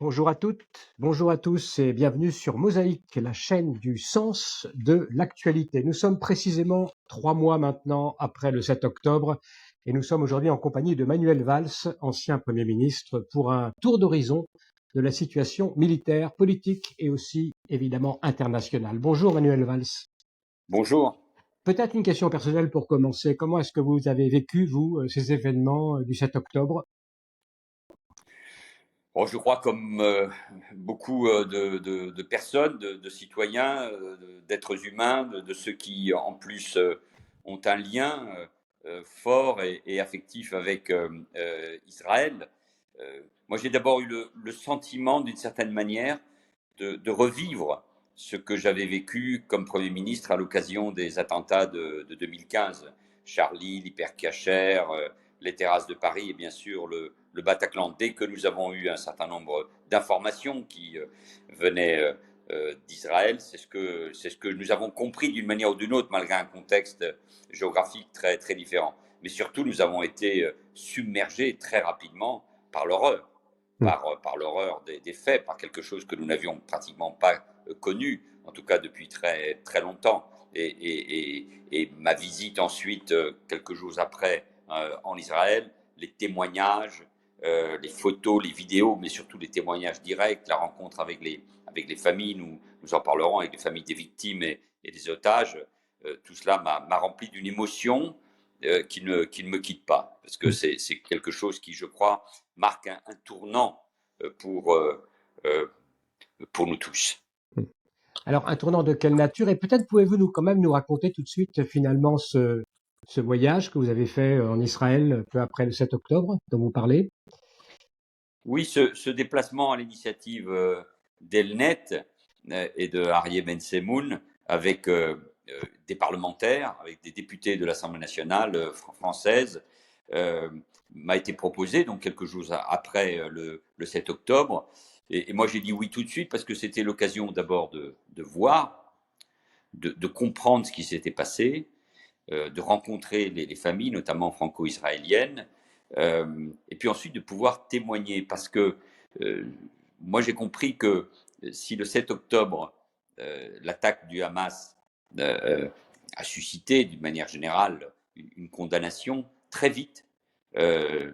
Bonjour à toutes, bonjour à tous et bienvenue sur Mosaïque, la chaîne du sens de l'actualité. Nous sommes précisément 3 mois maintenant après le 7 octobre et nous sommes aujourd'hui en compagnie de Manuel Valls, ancien Premier ministre, pour un tour d'horizon de la situation militaire, politique et aussi évidemment internationale. Bonjour Manuel Valls. Bonjour. Peut-être une question personnelle pour commencer. Comment est-ce que vous avez vécu, vous, ces événements du 7 octobre? Bon, je crois comme beaucoup de personnes, de citoyens, d'êtres humains, de ceux qui en plus ont un lien fort et affectif avec Israël. Moi, j'ai d'abord eu le sentiment, d'une certaine manière, de revivre ce que j'avais vécu comme Premier ministre à l'occasion des attentats de 2015. Charlie, l'hypercacher, les terrasses de Paris et bien sûr le Bataclan. Dès que nous avons eu un certain nombre d'informations qui venaient d'Israël, c'est ce que nous avons compris d'une manière ou d'une autre, malgré un contexte géographique très, très différent. Mais surtout, nous avons été submergés très rapidement par l'horreur. Par l'horreur des faits, par quelque chose que nous n'avions pratiquement pas connu, en tout cas depuis très, très longtemps. Et ma visite ensuite, quelques jours après, en Israël, les témoignages, les photos, les vidéos, mais surtout les témoignages directs, la rencontre avec les familles, nous en parlerons, avec les familles des victimes et des otages, tout cela m'a rempli d'une émotion qui ne me quitte pas, parce que c'est quelque chose qui, je crois, marque un tournant pour, euh, pour nous tous. Alors, un tournant de quelle nature? Et peut-être pouvez-vous quand même nous raconter tout de suite finalement ce voyage que vous avez fait en Israël peu après le 7 octobre dont vous parlez? Oui, ce déplacement à l'initiative d'Elnet et de Aryeh Ben Semoun avec des parlementaires, avec des députés de l'Assemblée nationale française, euh, m'a été proposé donc quelques jours après le 7 octobre. Et moi, j'ai dit oui tout de suite parce que c'était l'occasion d'abord de voir, de comprendre ce qui s'était passé, de rencontrer les familles, notamment franco-israéliennes, et puis ensuite de pouvoir témoigner. Parce que moi, j'ai compris que si le 7 octobre, l'attaque du Hamas a suscité d'une manière générale une condamnation, très vite, euh,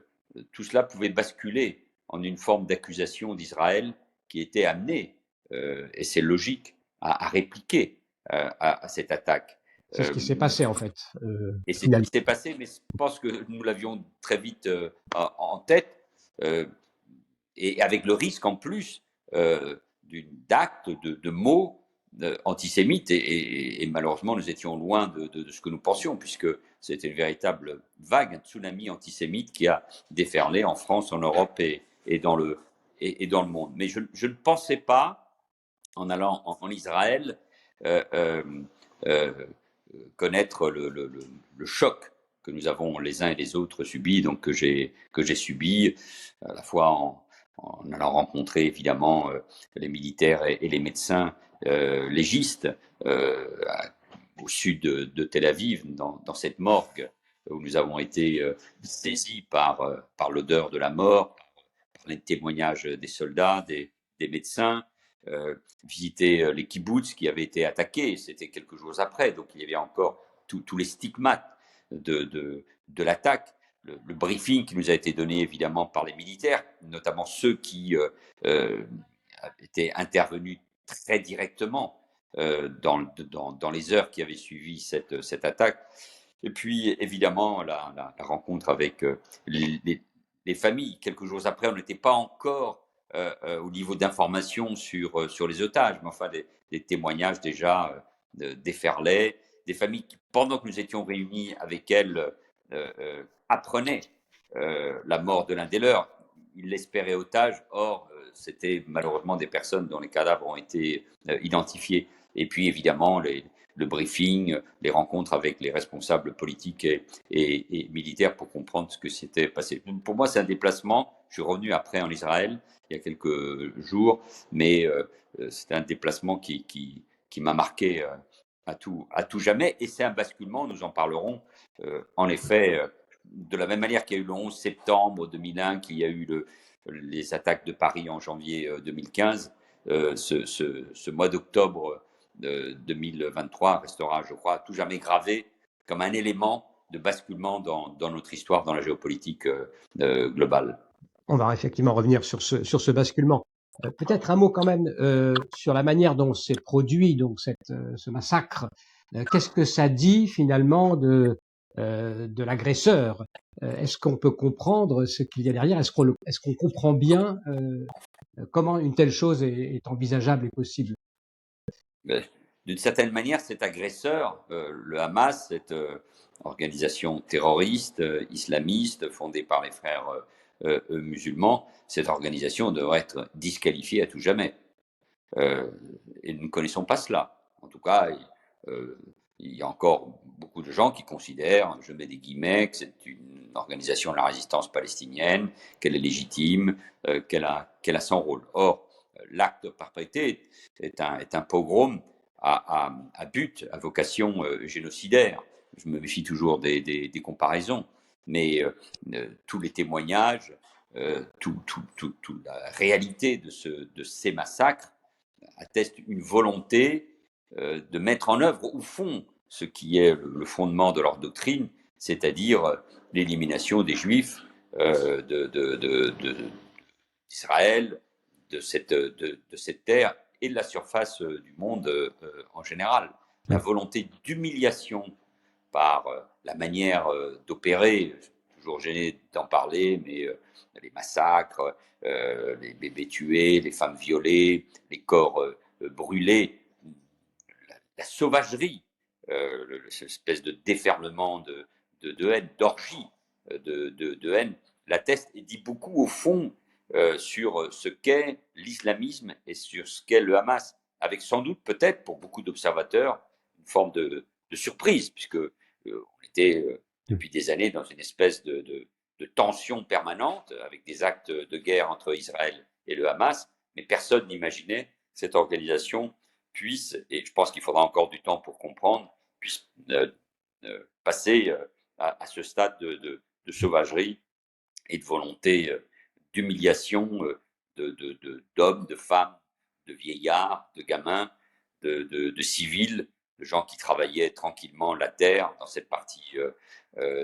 tout cela pouvait basculer en une forme d'accusation d'Israël qui était amenée, et c'est logique, à répliquer à cette attaque. C'est ce qui s'est passé en fait, Et c'est ce finalement. qui s'est passé, mais je pense que nous l'avions très vite en tête, euh, et avec le risque en plus d'actes, de mots antisémites, et malheureusement nous étions loin de ce que nous pensions, puisque c'était une véritable vague, un tsunami antisémite qui a déferlé en France, en Europe et dans le monde. Mais je ne pensais pas, en allant en Israël, euh, euh, euh, connaître le choc que nous avons les uns et les autres subi, donc que j'ai subi à la fois en allant rencontrer évidemment les militaires et les médecins légistes au sud de Tel Aviv, dans cette morgue où nous avons été saisis par l'odeur de la mort, par les témoignages des soldats, des médecins, visiter les kibboutz qui avaient été attaqués, c'était quelques jours après, donc il y avait encore tous les stigmates de l'attaque. Le briefing qui nous a été donné évidemment par les militaires, notamment ceux qui étaient intervenus très directement dans les heures qui avaient suivi cette attaque. Et puis évidemment la rencontre avec les familles. Quelques jours après, on n'était pas encore au niveau d'information sur les otages, mais enfin des témoignages déjà déferlaient, des familles qui, pendant que nous étions réunis avec elles, apprenaient la mort de l'un des leurs. Ils l'espéraient otage, or c'était malheureusement des personnes dont les cadavres ont été identifiés. Et puis évidemment le briefing, les rencontres avec les responsables politiques et militaires pour comprendre ce que s'était passé. Pour moi, c'est un déplacement. Je suis revenu après en Israël il y a quelques jours, mais c'était un déplacement qui m'a marqué à tout jamais. Et c'est un basculement, nous en parlerons. En effet, de la même manière qu'il y a eu le 11 septembre 2001, qu'il y a eu les attaques de Paris en janvier 2015, ce mois d'octobre 2023 restera, je crois, à tout jamais gravé comme un élément de basculement dans notre histoire, dans la géopolitique globale. On va effectivement revenir sur ce basculement. Peut-être un mot quand même sur la manière dont s'est produit donc ce massacre. Qu'est-ce que ça dit finalement de l'agresseur? Est-ce qu'on peut comprendre ce qu'il y a derrière? Est-ce qu'on comprend bien comment une telle chose est envisageable et possible? D'une certaine manière, cet agresseur, le Hamas, cette organisation terroriste, islamiste, fondée par les frères musulmans, cette organisation devrait être disqualifiée à tout jamais. Et nous ne connaissons pas cela. En tout cas, il y a encore beaucoup de gens qui considèrent, je mets des guillemets, que c'est une organisation de la résistance palestinienne, qu'elle est légitime, qu'elle a son rôle. Or, l'acte perpétré est un pogrom à but, à vocation génocidaire. Je me méfie toujours des comparaisons, mais tous les témoignages, toute la réalité de ces massacres atteste une volonté de mettre en œuvre, au fond, ce qui est le fondement de leur doctrine, c'est-à-dire l'élimination des Juifs d'Israël, de cette terre et de la surface du monde en général. La volonté d'humiliation par la manière d'opérer, je suis toujours gêné d'en parler, mais les massacres, les bébés tués, les femmes violées, les corps brûlés, la sauvagerie, cette espèce de déferlement de haine, d'orgie de haine, l'atteste et dit beaucoup au fond sur ce qu'est l'islamisme et sur ce qu'est le Hamas, avec sans doute peut-être pour beaucoup d'observateurs une forme de surprise, puisque on était depuis des années dans une espèce de tension permanente avec des actes de guerre entre Israël et le Hamas, mais personne n'imaginait cette organisation puisse, et je pense qu'il faudra encore du temps pour comprendre, puisse passer à ce stade de sauvagerie et de volonté d'humiliation d'hommes, de femmes, de vieillards, de gamins, de civils, de gens qui travaillaient tranquillement la terre dans cette partie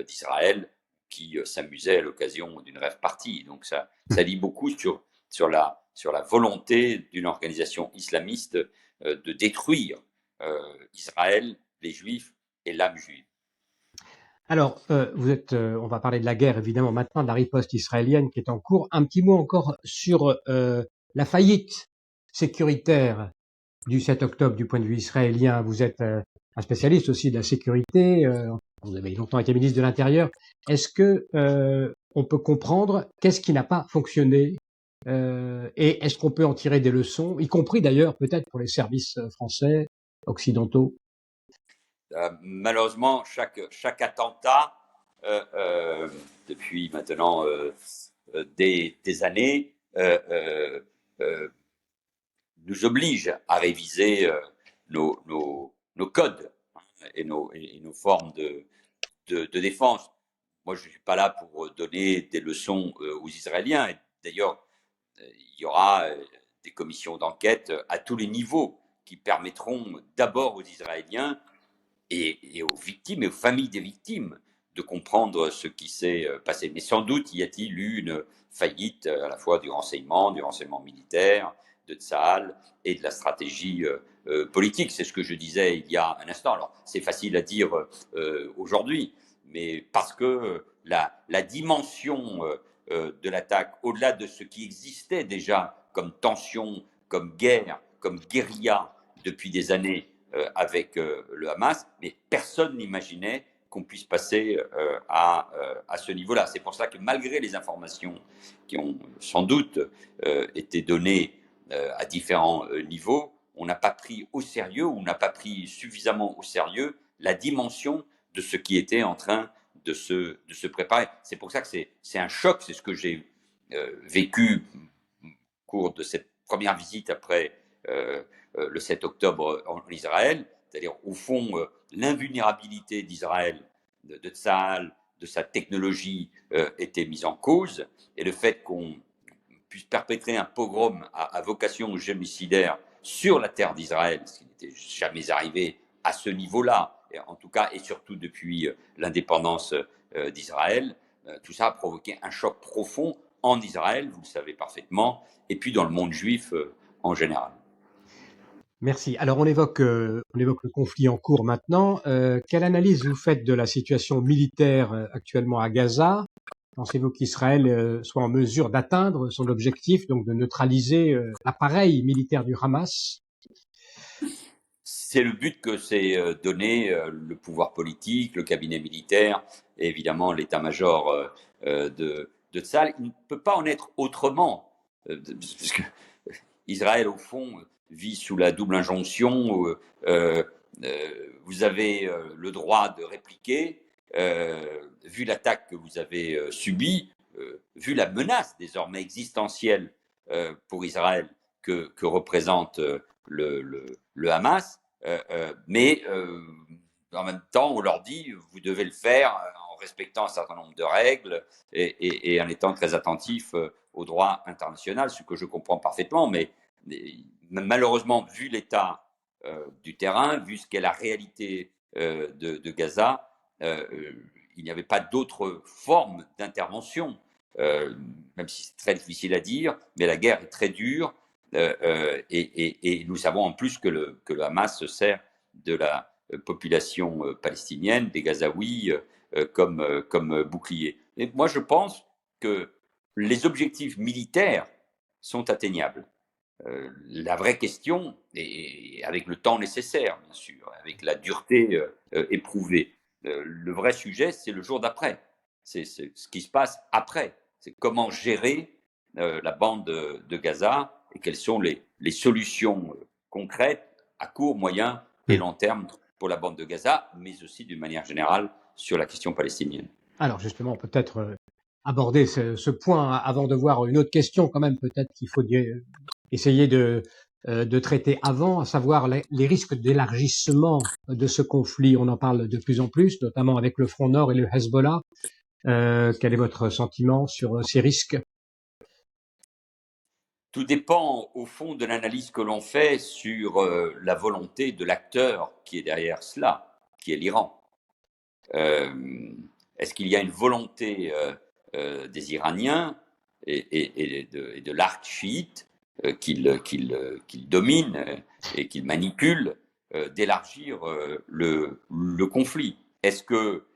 d'Israël, qui s'amusaient à l'occasion d'une rêve partie. Donc ça dit beaucoup sur la volonté d'une organisation islamiste de détruire Israël, les Juifs et l'âme juive. Alors, on va parler de la guerre évidemment maintenant, de la riposte israélienne qui est en cours. Un petit mot encore sur la faillite sécuritaire du 7 octobre du point de vue israélien. Vous êtes un spécialiste aussi de la sécurité. Vous avez longtemps été ministre de l'Intérieur. Est-ce que on peut comprendre qu'est-ce qui n'a pas fonctionné et est-ce qu'on peut en tirer des leçons, y compris d'ailleurs peut-être pour les services français, occidentaux? Malheureusement, chaque attentat, depuis maintenant des années, nous oblige à réviser nos codes et nos formes de défense. Moi, je ne suis pas là pour donner des leçons aux Israéliens. Et d'ailleurs, il y aura des commissions d'enquête à tous les niveaux qui permettront d'abord aux Israéliens et aux victimes et aux familles des victimes de comprendre ce qui s'est passé. Mais sans doute y a-t-il eu une faillite à la fois du renseignement militaire, de Tsahal et de la stratégie politique. C'est ce que je disais il y a un instant. Alors, c'est facile à dire aujourd'hui, mais parce que la dimension de l'attaque, au-delà de ce qui existait déjà comme tension, comme guerre, comme guérilla depuis des années avec le Hamas, mais personne n'imaginait qu'on puisse passer à ce niveau-là. C'est pour ça que malgré les informations qui ont sans doute été données à différents niveaux, on n'a pas pris au sérieux, ou on n'a pas pris suffisamment au sérieux la dimension de ce qui était en train de se préparer. C'est pour ça que c'est un choc, c'est ce que j'ai vécu au cours de cette première visite après le 7 octobre en Israël, c'est-à-dire au fond l'invulnérabilité d'Israël, de Tsahal, de sa technologie était mise en cause, et le fait qu'on puisse perpétrer un pogrom à vocation génocidaire sur la terre d'Israël, ce qui n'était jamais arrivé à ce niveau-là, en tout cas et surtout depuis l'indépendance d'Israël. Tout ça a provoqué un choc profond en Israël, vous le savez parfaitement, et puis dans le monde juif en général. Merci. Alors on évoque le conflit en cours maintenant. Quelle analyse vous faites de la situation militaire actuellement à Gaza? Pensez-vous qu'Israël soit en mesure d'atteindre son objectif, donc de neutraliser l'appareil militaire du Hamas? C'est le but que s'est donné le pouvoir politique, le cabinet militaire et évidemment l'état-major de Tzahal. Il ne peut pas en être autrement, parce que Israël, au fond, vit sous la double injonction. Vous avez le droit de répliquer, vu l'attaque que vous avez subie, vu la menace désormais existentielle pour Israël que représente le Hamas. Mais en même temps, on leur dit, vous devez le faire en respectant un certain nombre de règles et en étant très attentif au droit international, ce que je comprends parfaitement. Mais malheureusement, vu l'état du terrain, vu ce qu'est la réalité de Gaza, il n'y avait pas d'autre forme d'intervention, même si c'est très difficile à dire, mais la guerre est très dure. Et nous savons en plus que le Hamas se sert de la population palestinienne, des Gazaouis, comme bouclier. Et moi, je pense que les objectifs militaires sont atteignables. La vraie question, et avec le temps nécessaire, bien sûr, avec la dureté éprouvée, le vrai sujet, c'est le jour d'après. C'est ce qui se passe après. C'est comment gérer la bande de Gaza et quelles sont les solutions concrètes à court, moyen et long terme pour la bande de Gaza, mais aussi d'une manière générale sur la question palestinienne. Alors justement, peut-être aborder ce point avant de voir une autre question quand même, peut-être qu'il faut essayer de traiter avant, à savoir les risques d'élargissement de ce conflit. On en parle de plus en plus, notamment avec le Front Nord et le Hezbollah. Quel est votre sentiment sur ces risques? Tout dépend, au fond, de l'analyse que l'on fait sur la volonté de l'acteur qui est derrière cela, qui est l'Iran. Est-ce qu'il y a une volonté des Iraniens et de l'arc chiite qu'ils dominent et qu'ils manipulent d'élargir le conflit? Est-ce que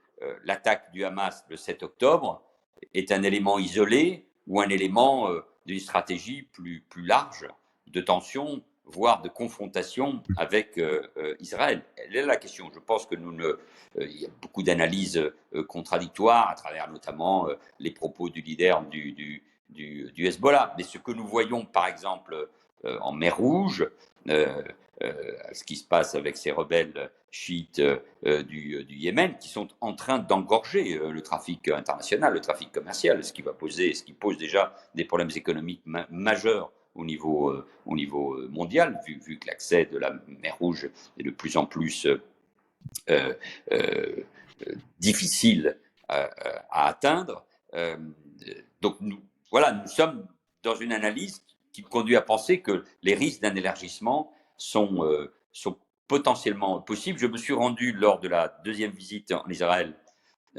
l'attaque du Hamas le 7 octobre est un élément isolé ou un élément d'une stratégie plus large de tension, voire de confrontation avec Israël? Elle est la question. Je pense que il y a beaucoup d'analyses contradictoires à travers notamment les propos du leader du Hezbollah. Mais ce que nous voyons, par exemple, en mer Rouge, ce qui se passe avec ces rebelles chiites du Yémen, qui sont en train d'engorger le trafic international, le trafic commercial, ce qui pose déjà des problèmes économiques majeurs au niveau mondial, vu que l'accès de la mer Rouge est de plus en plus difficile à atteindre. Donc nous sommes dans une analyse qui conduit à penser que les risques d'un élargissement sont potentiellement possibles. Je me suis rendu lors de la deuxième visite en Israël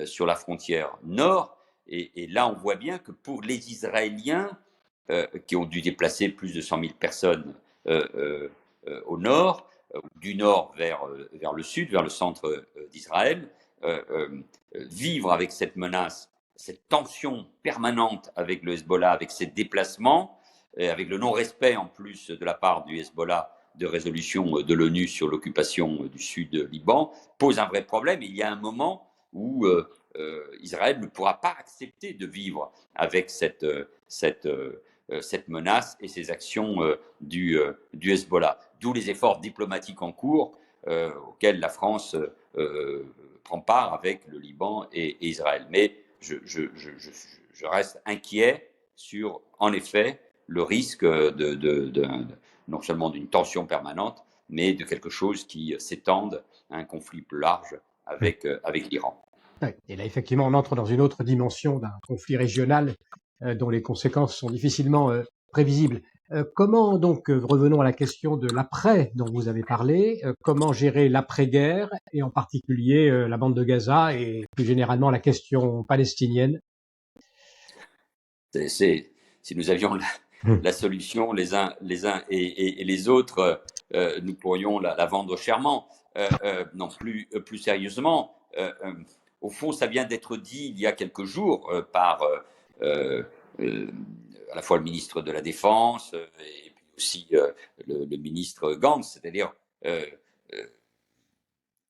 sur la frontière nord, et là on voit bien que pour les Israéliens qui ont dû déplacer plus de 100 000 personnes au nord, du nord vers le sud, vers le centre d'Israël, vivre avec cette menace, cette tension permanente avec le Hezbollah, avec ses déplacements, et avec le non-respect en plus de la part du Hezbollah de résolution de l'ONU sur l'occupation du Sud-Liban, pose un vrai problème. Il y a un moment où Israël ne pourra pas accepter de vivre avec cette menace et ces actions du Hezbollah. D'où les efforts diplomatiques en cours auxquels la France prend part avec le Liban et Israël. Mais je reste inquiet sur, en effet, le risque non seulement d'une tension permanente, mais de quelque chose qui s'étende à un conflit plus large avec l'Iran. Et là, effectivement, on entre dans une autre dimension d'un conflit régional dont les conséquences sont difficilement prévisibles. Comment donc, revenons à la question de l'après dont vous avez parlé, comment gérer l'après-guerre et en particulier la bande de Gaza et plus généralement la question palestinienne? Si nous avions la solution les uns et les autres, nous pourrions la vendre chèrement. Non, plus sérieusement, au fond, ça vient d'être dit il y a quelques jours par euh, euh, à la fois le ministre de la Défense et puis aussi le ministre Gantz, c'est-à-dire euh, euh,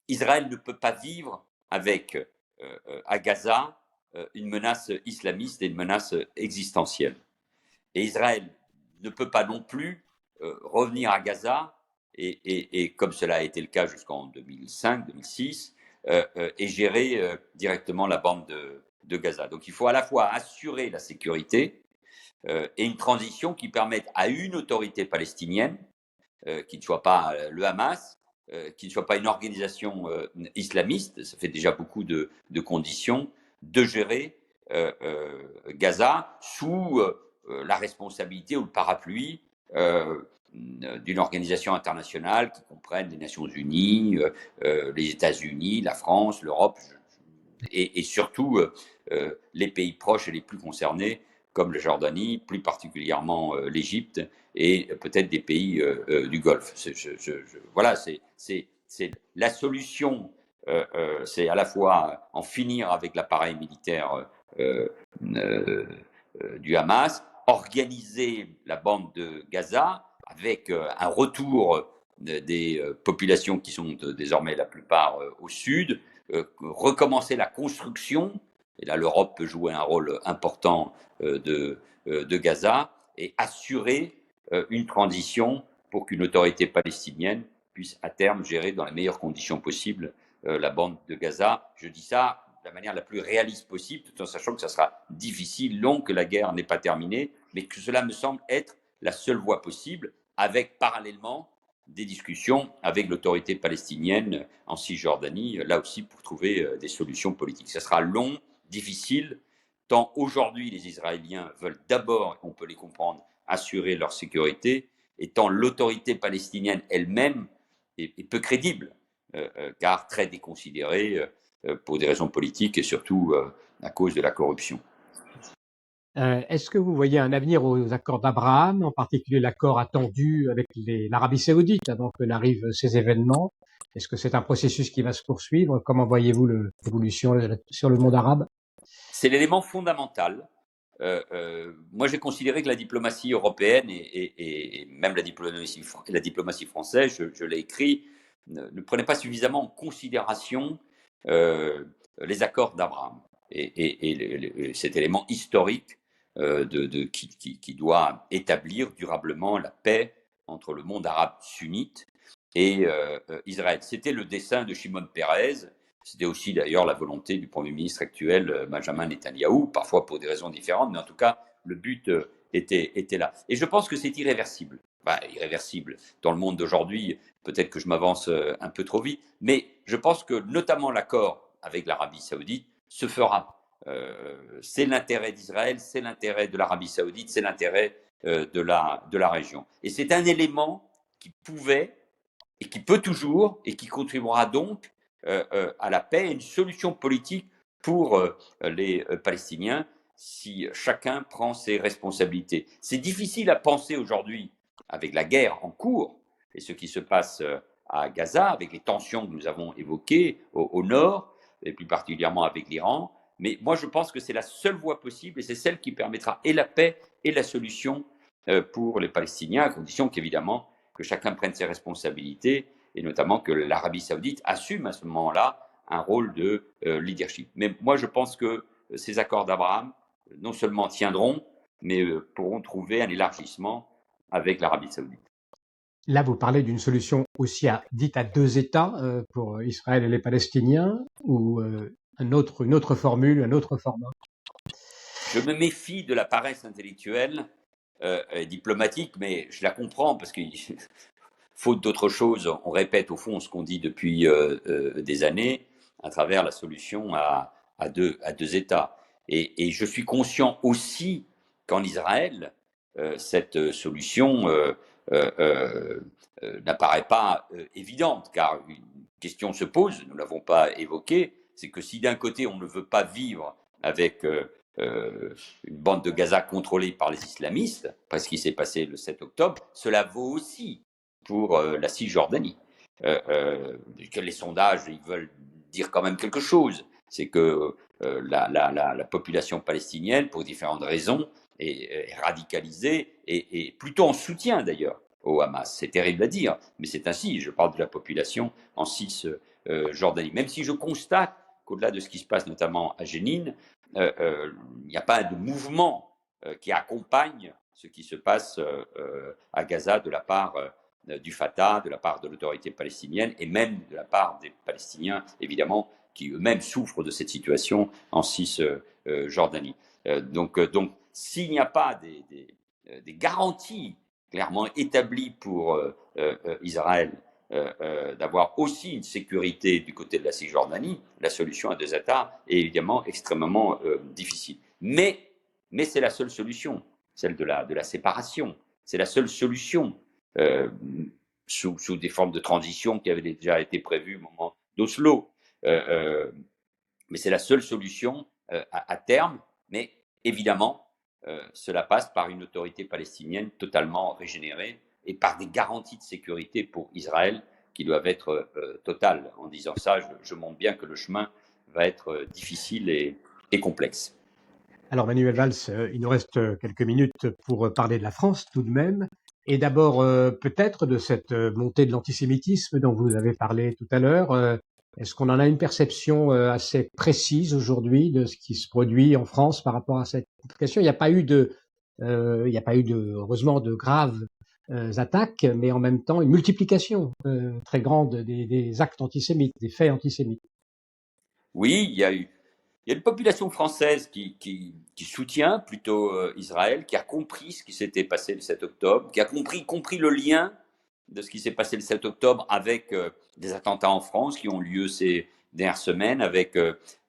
Israël ne peut pas vivre avec à Gaza une menace islamiste et une menace existentielle. Et Israël ne peut pas non plus revenir à Gaza, et comme cela a été le cas jusqu'en 2005-2006, et gérer directement la bande de Gaza. Donc il faut à la fois assurer la sécurité et une transition qui permette à une autorité palestinienne, qui ne soit pas le Hamas, qui ne soit pas une organisation islamiste, ça fait déjà beaucoup de conditions, de gérer Gaza sous la responsabilité ou le parapluie d'une organisation internationale qui comprenne les Nations Unies, les États-Unis, la France, l'Europe et surtout les pays proches et les plus concernés comme la Jordanie, plus particulièrement l'Égypte et peut-être des pays du Golfe. Voilà, c'est la solution, c'est à la fois en finir avec l'appareil militaire euh, euh, du Hamas, organiser la bande de Gaza avec un retour des populations qui sont désormais la plupart au sud, recommencer la construction, et là l'Europe peut jouer un rôle important de Gaza, et assurer une transition pour qu'une autorité palestinienne puisse à terme gérer dans les meilleures conditions possibles la bande de Gaza. Je dis ça de la manière la plus réaliste possible, tout en sachant que ça sera difficile, long, que la guerre n'est pas terminée, mais que cela me semble être la seule voie possible, avec parallèlement des discussions avec l'autorité palestinienne en Cisjordanie, là aussi pour trouver des solutions politiques. Ça sera long, difficile, tant aujourd'hui les Israéliens veulent d'abord, on peut les comprendre, assurer leur sécurité, et tant l'autorité palestinienne elle-même est peu crédible, car très déconsidérée pour des raisons politiques et surtout à cause de la corruption. Est-ce que vous voyez un avenir aux accords d'Abraham, en particulier l'accord attendu avec l'Arabie saoudite avant que n'arrivent ces événements? Est-ce que c'est un processus qui va se poursuivre? Comment voyez-vous l'évolution sur le monde arabe? C'est l'élément fondamental. Moi, j'ai considéré que la diplomatie européenne et même la diplomatie française, je l'ai écrit, ne prenait pas suffisamment en considération les accords d'Abraham et cet élément historique qui doit établir durablement la paix entre le monde arabe sunnite et Israël. C'était le dessein de Shimon Peres. C'était aussi d'ailleurs la volonté du Premier ministre actuel, Benjamin Netanyahou, parfois pour des raisons différentes, mais en tout cas, le but était là. Et je pense que c'est irréversible. Enfin, irréversible. Dans le monde d'aujourd'hui, peut-être que je m'avance un peu trop vite, mais je pense que notamment l'accord avec l'Arabie saoudite se fera. C'est l'intérêt d'Israël, c'est l'intérêt de l'Arabie saoudite, c'est l'intérêt de la région. Et c'est un élément qui pouvait et qui peut toujours et qui contribuera donc à la paix et une solution politique pour les Palestiniens si chacun prend ses responsabilités. C'est difficile à penser aujourd'hui avec la guerre en cours et ce qui se passe à Gaza, avec les tensions que nous avons évoquées au nord, et plus particulièrement avec l'Iran. Mais moi, je pense que c'est la seule voie possible et c'est celle qui permettra et la paix et la solution pour les Palestiniens, à condition qu'évidemment, que chacun prenne ses responsabilités et notamment que l'Arabie saoudite assume à ce moment-là un rôle de leadership. Mais moi, je pense que ces accords d'Abraham non seulement tiendront, mais pourront trouver un élargissement avec l'Arabie saoudite. Là, vous parlez d'une solution aussi dite à deux États pour Israël et les Palestiniens, ou une autre formule, un autre format? Je me méfie de la paresse intellectuelle et diplomatique, mais je la comprends parce que faute d'autre chose, on répète au fond ce qu'on dit depuis des années à travers la solution à deux États. Et je suis conscient aussi qu'en Israël, cette solution n'apparaît pas évidente, car une question se pose, nous ne l'avons pas évoqué, c'est que si d'un côté on ne veut pas vivre avec une bande de Gaza contrôlée par les islamistes, après ce qui s'est passé le 7 octobre, cela vaut aussi pour la Cisjordanie. Que les sondages, ils veulent dire quand même quelque chose. C'est que la population palestinienne, pour différentes raisons, est radicalisée et plutôt en soutien d'ailleurs au Hamas. C'est terrible à dire, mais c'est ainsi. Je parle de la population en Cisjordanie. Même si je constate qu'au-delà de ce qui se passe notamment à Jénine, il n'y a pas de mouvement qui accompagne ce qui se passe à Gaza de la part du Fatah, de la part de l'autorité palestinienne et même de la part des Palestiniens, évidemment, qui eux-mêmes souffrent de cette situation en Cisjordanie. Donc, s'il n'y a pas des garanties clairement établies pour Israël d'avoir aussi une sécurité du côté de la Cisjordanie, la solution à deux États est évidemment extrêmement difficile. Mais c'est la seule solution, celle de la séparation. C'est la seule solution sous des formes de transition qui avaient déjà été prévues au moment d'Oslo. Mais c'est la seule solution à terme. Mais évidemment, cela passe par une autorité palestinienne totalement régénérée et par des garanties de sécurité pour Israël qui doivent être totales. En disant ça, je montre bien que le chemin va être difficile et complexe. Alors Manuel Valls, il nous reste quelques minutes pour parler de la France tout de même. Et d'abord, peut-être de cette montée de l'antisémitisme dont vous avez parlé tout à l'heure. Est-ce qu'on en a une perception assez précise aujourd'hui de ce qui se produit en France par rapport à cette question? Il n'y a pas eu heureusement, de graves attaques, mais en même temps une multiplication très grande des actes antisémites, des faits antisémites. Oui, il y a une population française qui soutient plutôt Israël, qui a compris ce qui s'était passé le 7 octobre, qui a compris le lien de ce qui s'est passé le 7 octobre avec des attentats en France qui ont lieu ces dernières semaines, avec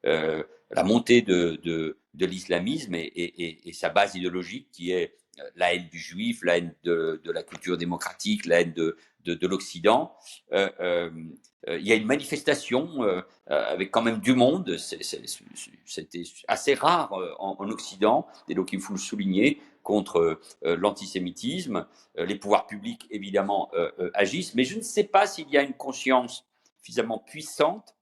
la montée de l'islamisme et sa base idéologique qui est la haine du juif, la haine de la culture démocratique, la haine de l'Occident. Il y a une manifestation avec quand même du monde. C'était assez rare en Occident, et donc il faut le souligner, contre l'antisémitisme. Les pouvoirs publics, évidemment, agissent, mais je ne sais pas s'il y a une conscience suffisamment puissante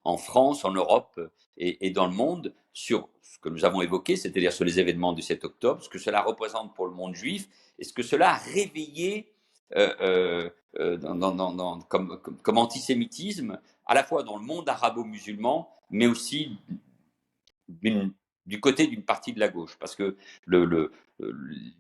en France, en Europe et dans le monde sur ce que nous avons évoqué, c'est-à-dire sur les événements du 7 octobre, ce que cela représente pour le monde juif et ce que cela a réveillé comme antisémitisme, à la fois dans le monde arabo-musulman, mais aussi du côté d'une partie de la gauche. Parce que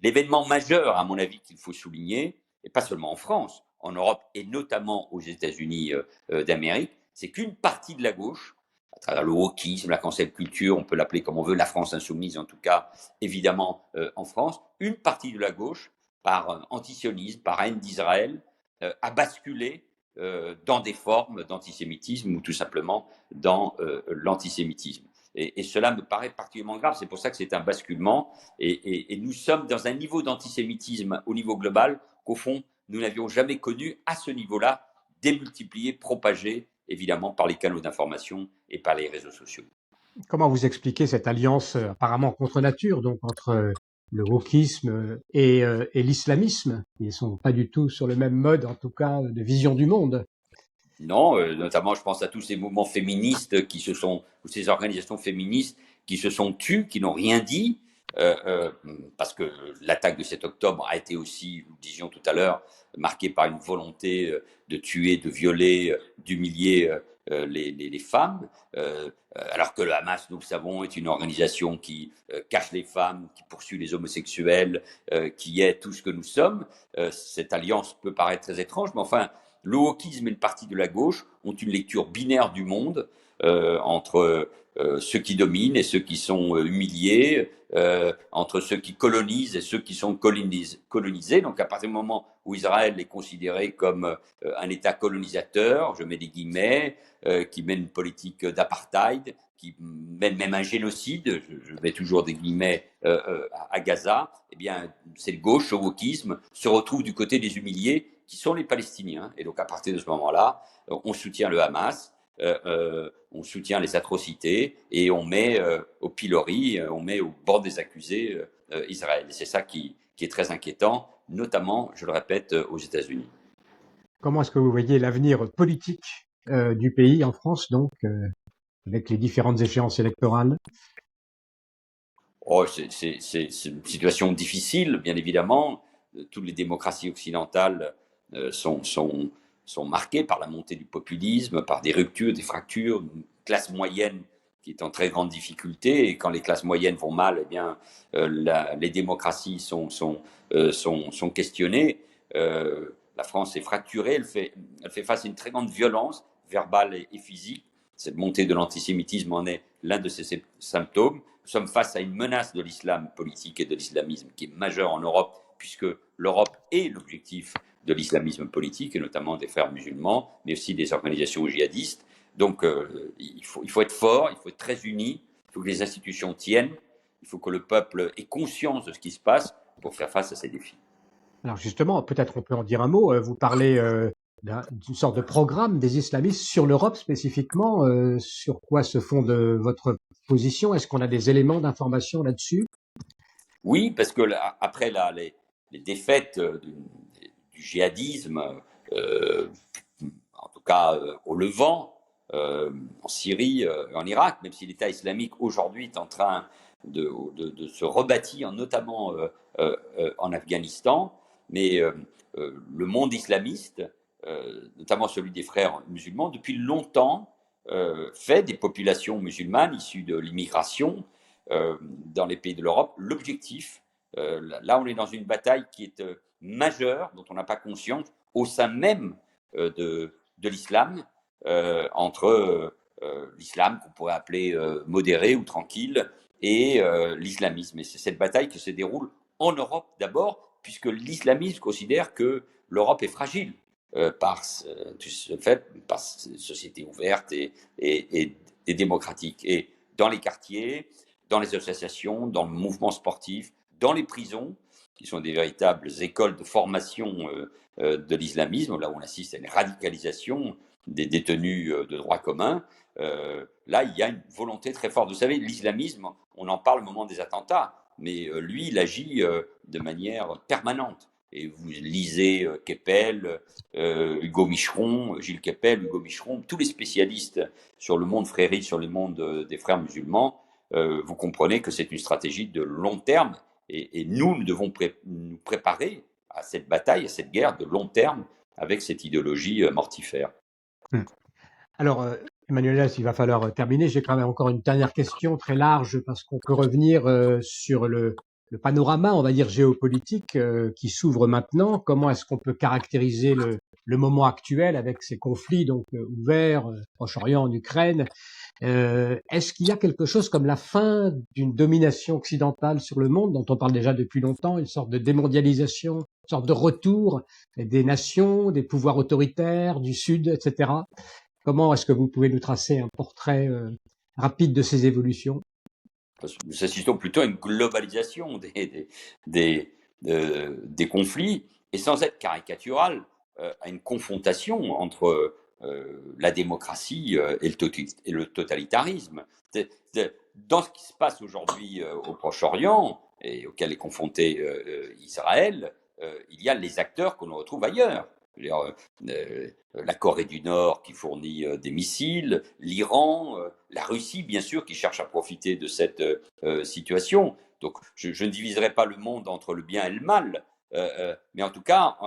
l'événement majeur, à mon avis, qu'il faut souligner, et pas seulement en France, en Europe et notamment aux États-Unis d'Amérique, c'est qu'une partie de la gauche, à travers le wokisme, la cancel culture, on peut l'appeler comme on veut, la France insoumise en tout cas, évidemment en France, une partie de la gauche, par antisionisme, par haine d'Israël, a basculé dans des formes d'antisémitisme ou tout simplement dans l'antisémitisme. Et cela me paraît particulièrement grave. C'est pour ça que c'est un basculement. Et nous sommes dans un niveau d'antisémitisme au niveau global qu'au fond, nous n'avions jamais connu à ce niveau-là, démultiplié, propagé, évidemment, par les canaux d'information et par les réseaux sociaux. Comment vous expliquez cette alliance apparemment contre nature, donc entre le wokisme et l'islamisme? Ils ne sont pas du tout sur le même mode, en tout cas, de vision du monde. Non, notamment, je pense à tous ces mouvements féministes ou ces organisations féministes qui se sont tues, qui n'ont rien dit, parce que l'attaque de 7 octobre a été aussi, nous le disions tout à l'heure, marquée par une volonté de tuer, de violer, d'humilier les femmes, alors que le Hamas, nous le savons, est une organisation qui cache les femmes, qui poursuit les homosexuels, qui est tout ce que nous sommes. Cette alliance peut paraître très étrange, mais enfin, le wokisme et une partie de la gauche ont une lecture binaire du monde entre ceux qui dominent et ceux qui sont humiliés, entre ceux qui colonisent et ceux qui sont colonisés. Donc à partir du moment où Israël est considéré comme un État colonisateur, je mets des guillemets, qui mène une politique d'apartheid, qui mène même un génocide, je mets toujours des guillemets à Gaza, eh bien, cette gauche, ce wokisme, se retrouve du côté des humiliés, qui sont les Palestiniens. Et donc, à partir de ce moment-là, on soutient le Hamas, on soutient les atrocités et on met au pilori, on met au bord des accusés Israël. Et c'est ça qui est très inquiétant, notamment, je le répète, aux États-Unis. Comment est-ce que vous voyez l'avenir politique du pays en France, donc, avec les différentes échéances électorales? Oh, c'est une situation difficile, bien évidemment. Toutes les démocraties occidentales sont marquées par la montée du populisme, par des ruptures, des fractures, une classe moyenne qui est en très grande difficulté. Et quand les classes moyennes vont mal, eh bien, les démocraties sont questionnées. La France est fracturée, elle fait face à une très grande violence verbale et physique. Cette montée de l'antisémitisme en est l'un de ces symptômes. Nous sommes face à une menace de l'islam politique et de l'islamisme qui est majeure en Europe, puisque l'Europe est l'objectif de l'islamisme politique, et notamment des frères musulmans, mais aussi des organisations djihadistes. Donc il faut être fort, il faut être très uni, il faut que les institutions tiennent, il faut que le peuple ait conscience de ce qui se passe pour faire face à ces défis. Alors justement, peut-être on peut en dire un mot. Vous parlez d'une sorte de programme des islamistes sur l'Europe spécifiquement. Sur quoi se fonde votre position? Est-ce qu'on a des éléments d'information là-dessus? Oui, parce que après les défaites du djihadisme, euh, en tout cas au Levant, en Syrie, en Irak, même si l'État islamique aujourd'hui est en train de se rebâtir, notamment en Afghanistan, mais le monde islamiste, notamment celui des frères musulmans, depuis longtemps fait des populations musulmanes issues de l'immigration dans les pays de l'Europe l'objectif. Là, on est dans une bataille qui est majeure, dont on n'a pas conscience, au sein même de l'islam, entre l'islam qu'on pourrait appeler modéré ou tranquille et l'islamisme. Et c'est cette bataille qui se déroule en Europe d'abord, puisque l'islamisme considère que l'Europe est fragile par ce fait, par cette société ouverte et démocratique. Et dans les quartiers, dans les associations, dans le mouvement sportif, dans les prisons, qui sont des véritables écoles de formation de l'islamisme, là où on assiste à une radicalisation des détenus de droit commun. Là, il y a une volonté très forte. Vous savez, l'islamisme, on en parle au moment des attentats, mais lui, il agit de manière permanente. Et vous lisez Keppel, Hugo Micheron, Gilles Keppel, Hugo Micheron, tous les spécialistes sur le monde frériste, sur le monde des frères musulmans, vous comprenez que c'est une stratégie de long terme et nous devons nous préparer à cette bataille, à cette guerre de long terme avec cette idéologie mortifère. Hmm. Alors, Emmanuel Las, il va falloir terminer. J'ai quand même encore une dernière question très large parce qu'on peut revenir sur le panorama, on va dire, géopolitique qui s'ouvre maintenant. Comment est-ce qu'on peut caractériser le moment actuel avec ces conflits donc ouverts, Proche-Orient, en Ukraine? Est-ce qu'il y a quelque chose comme la fin d'une domination occidentale sur le monde, dont on parle déjà depuis longtemps, une sorte de démondialisation, une sorte de retour des nations, des pouvoirs autoritaires du Sud, etc. Comment est-ce que vous pouvez nous tracer un portrait rapide de ces évolutions? Nous assistons plutôt à une globalisation des conflits et sans être caricatural, à une confrontation entre la démocratie et le totalitarisme. Dans ce qui se passe aujourd'hui au Proche-Orient et auquel est confronté Israël, il y a les acteurs qu'on retrouve ailleurs. La Corée du Nord qui fournit des missiles, l'Iran, la Russie, bien sûr, qui cherche à profiter de cette situation. Donc, je ne diviserai pas le monde entre le bien et le mal, mais en tout cas,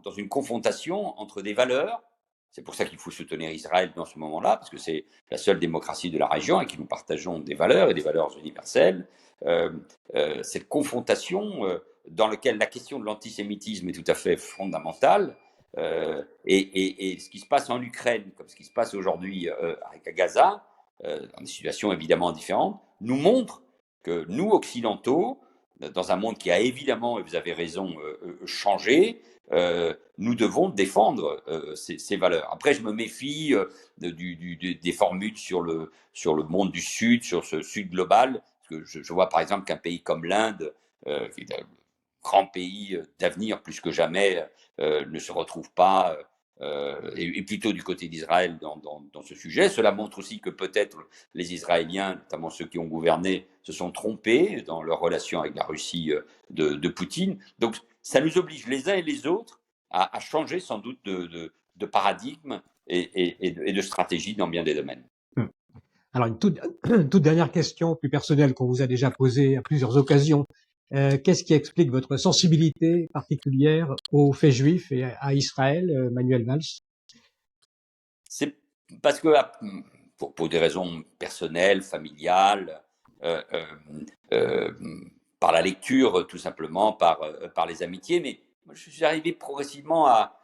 dans une confrontation entre des valeurs. C'est pour ça qu'il faut soutenir Israël dans ce moment-là, parce que c'est la seule démocratie de la région et que nous partageons des valeurs et des valeurs universelles. Cette confrontation dans laquelle la question de l'antisémitisme est tout à fait fondamentale, et ce qui se passe en Ukraine, comme ce qui se passe aujourd'hui à Gaza, dans des situations évidemment différentes, nous montre que nous, occidentaux, dans un monde qui a évidemment, et vous avez raison, changé, nous devons défendre ces valeurs. Après, je me méfie des formules sur le monde du Sud, sur ce Sud global. Parce que je vois par exemple qu'un pays comme l'Inde, qui est un grand pays d'avenir plus que jamais, ne se retrouve pas, et plutôt du côté d'Israël dans ce sujet. Cela montre aussi que peut-être les Israéliens, notamment ceux qui ont gouverné, se sont trompés dans leur relation avec la Russie de Poutine. Donc ça nous oblige les uns et les autres à changer sans doute de paradigme et de stratégie dans bien des domaines. Alors, une toute dernière question, plus personnelle, qu'on vous a déjà posée à plusieurs occasions. Qu'est-ce qui explique votre sensibilité particulière aux faits juifs et à Israël, Manuel Valls? C'est parce que, pour des raisons personnelles, familiales, euh, euh, euh, par la lecture, tout simplement, par les amitiés, mais moi, je suis arrivé progressivement à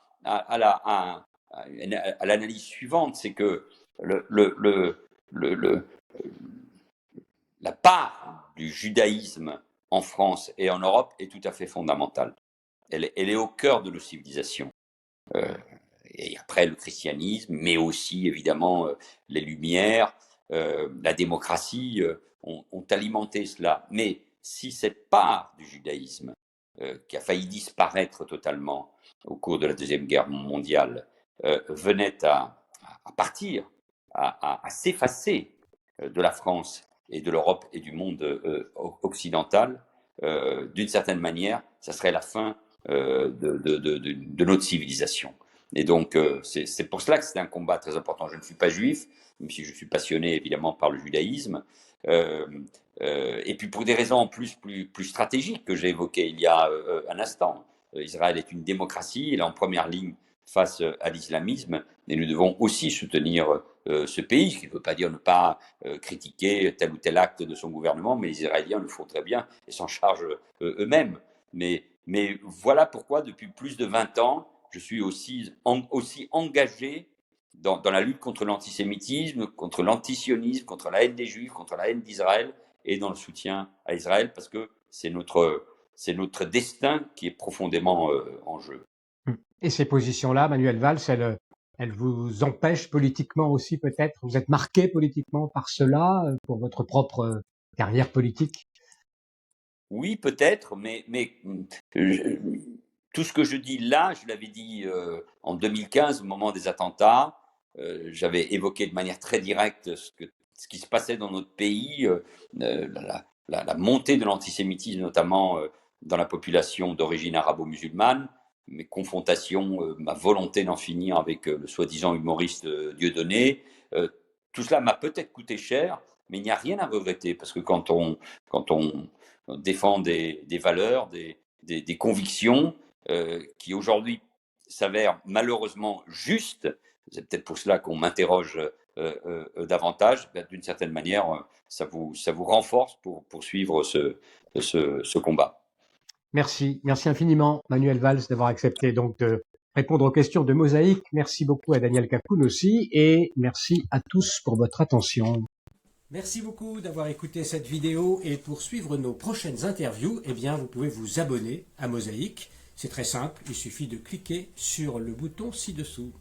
l'analyse suivante, c'est que le, la part du judaïsme en France et en Europe est tout à fait fondamentale. Elle est au cœur de nos civilisations. Et après le christianisme, mais aussi évidemment les Lumières, la démocratie ont alimenté cela. Mais si cette part du judaïsme, qui a failli disparaître totalement au cours de la Deuxième Guerre mondiale, venait à partir, à s'effacer de la France et de l'Europe et du monde occidental, d'une certaine manière, ça serait la fin de notre civilisation. Et donc, c'est pour cela que c'est un combat très important. Je ne suis pas juif, même si je suis passionné évidemment par le judaïsme. Et puis pour des raisons plus stratégiques que j'ai évoquées il y a un instant. Israël est une démocratie, elle est en première ligne face à l'islamisme, et nous devons aussi soutenir ce pays, ce qui ne veut pas dire ne pas critiquer tel ou tel acte de son gouvernement, mais les Israéliens le font très bien et s'en chargent eux-mêmes. Mais voilà pourquoi, depuis plus de 20 ans, je suis aussi engagé dans la lutte contre l'antisémitisme, contre l'antisionisme, contre la haine des Juifs, contre la haine d'Israël, et dans le soutien à Israël, parce que c'est notre destin qui est profondément en jeu. Et ces positions-là, Manuel Valls, elles vous empêchent politiquement aussi peut-être? Vous êtes marqué politiquement par cela, pour votre propre carrière politique? Oui, peut-être, mais tout ce que je dis là, je l'avais dit en 2015 au moment des attentats. J'avais évoqué de manière très directe ce qui se passait dans notre pays, la montée de l'antisémitisme, notamment dans la population d'origine arabo-musulmane, mes confrontations, ma volonté d'en finir avec le soi-disant humoriste Dieudonné. Tout cela m'a peut-être coûté cher, mais il n'y a rien à regretter, parce que quand on défend des valeurs, des convictions qui aujourd'hui s'avèrent malheureusement justes, c'est peut-être pour cela qu'on m'interroge davantage, d'une certaine manière, ça vous renforce pour poursuivre ce combat. Merci, merci infiniment, Manuel Valls, d'avoir accepté donc de répondre aux questions de Mosaïque. Merci beaucoup à Daniel Capoun aussi, et merci à tous pour votre attention. Merci beaucoup d'avoir écouté cette vidéo, et pour suivre nos prochaines interviews, eh bien, vous pouvez vous abonner à Mosaïque. C'est très simple, il suffit de cliquer sur le bouton ci-dessous.